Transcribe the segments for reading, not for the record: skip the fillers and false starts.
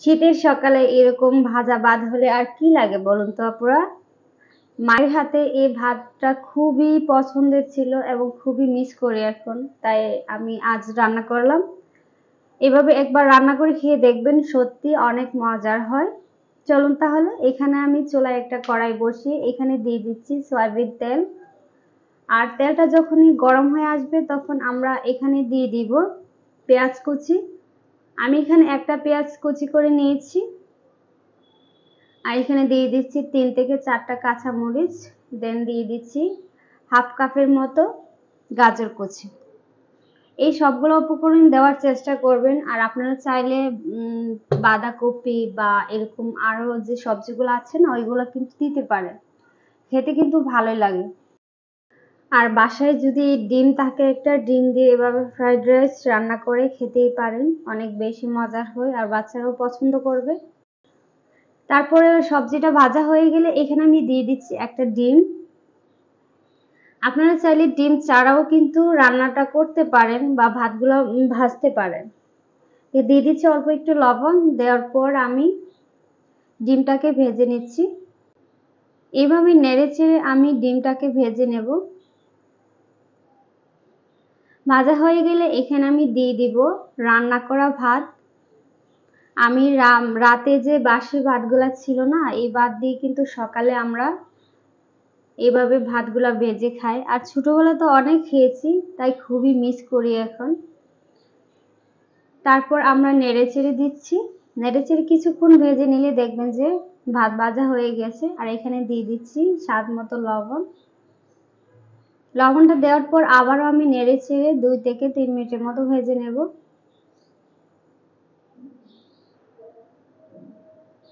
শীতের সকালে এরকম ভাজা ভাত হলে আর কি লাগে বলুন তো আপুরা। মায়ের হাতে এই ভাতটা খুবই পছন্দের ছিল এবং খুবই মিস করি এখন, তাই আমি আজ রান্না করলাম। এভাবে একবার রান্না করে খেয়ে দেখবেন, সত্যি অনেক মজার হয়। চলুন তাহলে, এখানে আমি চুলায় একটা কড়াই বসিয়ে এখানে দিয়ে দিচ্ছি সয়াবিন তেল। আর তেলটা যখনই গরম হয়ে আসবে তখন আমরা এখানে দিয়ে দিব পেঁয়াজ কুচি। আমি এখানে একটা পেঁয়াজ কুচি করে নিয়েছি। আর এখানে দিয়ে দিচ্ছি 3 থেকে 4টা কাঁচামরিচ। দেন দিয়ে দিচ্ছি হাফ কাপের মতো গাজর কুচি। এই সবগুলো উপকরণ দেওয়ার চেষ্টা করবেন। আর আপনারা চাইলে বাঁধাকপি বা এরকম আরো যে সবজিগুলো আছে না, ওইগুলো কিন্তু দিতে পারেন, খেতে কিন্তু ভালোই লাগে। আর বাসায় যদি ডিম থাকে, একটা ডিম দিয়ে এভাবে ফ্রাইড রাইস রান্না করে খেতেই পারেন, অনেক বেশি মজার হয় আর বাচ্চারাও পছন্দ করবে। তারপরে সবজিটা ভাজা হয়ে গেলে এখানে আমি দিয়ে দিচ্ছি একটা ডিম। আপনারা চাইলে ডিম ছাড়াও কিন্তু রান্নাটা করতে পারেন বা ভাতগুলো ভাজতে পারেন। দিয়ে দিচ্ছি অল্প একটু লবণ। দেওয়ার পর আমি ডিমটাকে ভেজে নিচ্ছি। এইভাবে নেড়ে চেড়ে আমি ডিমটাকে ভেজে নেব। ভাজা হয়ে গেলে এখানে আমি দিয়ে দিব রান্না করা ভাত। আমি রাতে যে বাসি ভাতগুলা ছিল না, এই ভাত দিয়ে কিন্তু সকালে আমরা এভাবে ভাতগুলা ভেজে খাই। আর ছোটবেলা তো অনেক খেয়েছি, তাই খুবই মিস করি এখন। তারপর আমরা নেড়ে চেড়ে দিচ্ছি। নেড়ে চেড়ে কিছুক্ষণ ভেজে নিলে দেখবেন যে ভাত ভাজা হয়ে গেছে। আর এখানে দিয়ে দিচ্ছি স্বাদ মতো লবণ। লবণটা দেওয়ার পর আবারও আমি নেড়ে চেড়ে 2 থেকে 3 মিনিটের মতো ভেজে নেব।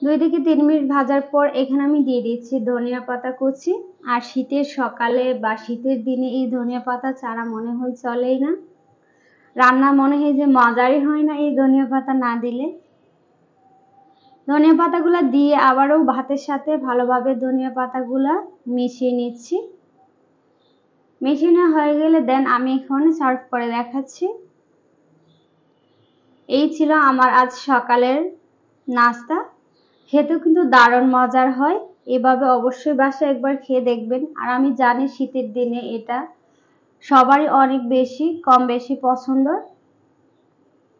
2 থেকে 3 মিনিট ভাজার পর এখানে আমি দিয়ে দিচ্ছি ধনিয়া পাতা কুচি। আর শীতের সকালে বা শীতের দিনে এই ধনিয়া পাতা ছাড়া মনে হয় চলেই না, রান্না মনে হয় যে মজারই হয় না এই ধনিয়া পাতা না দিলে। ধনিয়া পাতাগুলো দিয়ে আবারও ভাতের সাথে ভালোভাবে ধনিয়া পাতাগুলা মিশিয়ে নিচ্ছি। মিশিয়ে নেওয়া হয়ে গেলে দেন আমি এখন সার্ভ করে দেখাচ্ছি। এই ছিল আমার আজ সকালের নাস্তা। খেতেও কিন্তু দারুণ মজার হয়। এভাবে অবশ্যই বাসায় একবার খেয়ে দেখবেন। আর আমি জানি শীতের দিনে এটা সবারই অনেক বেশি কম বেশি পছন্দ।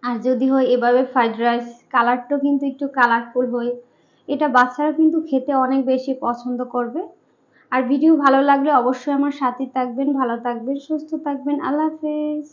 আর যদি হয় এভাবে ফ্রাইড রাইস, কালারটাও কিন্তু একটু কালারফুল হয়, এটা বাচ্চারা কিন্তু খেতে অনেক বেশি পছন্দ করবে। আর ভিডিও ভালো লাগলে অবশ্যই আমার সাথে থাকবেন, ভালো থাকবেন, সুস্থ থাকবেন। আল্লাহ হাফেজ।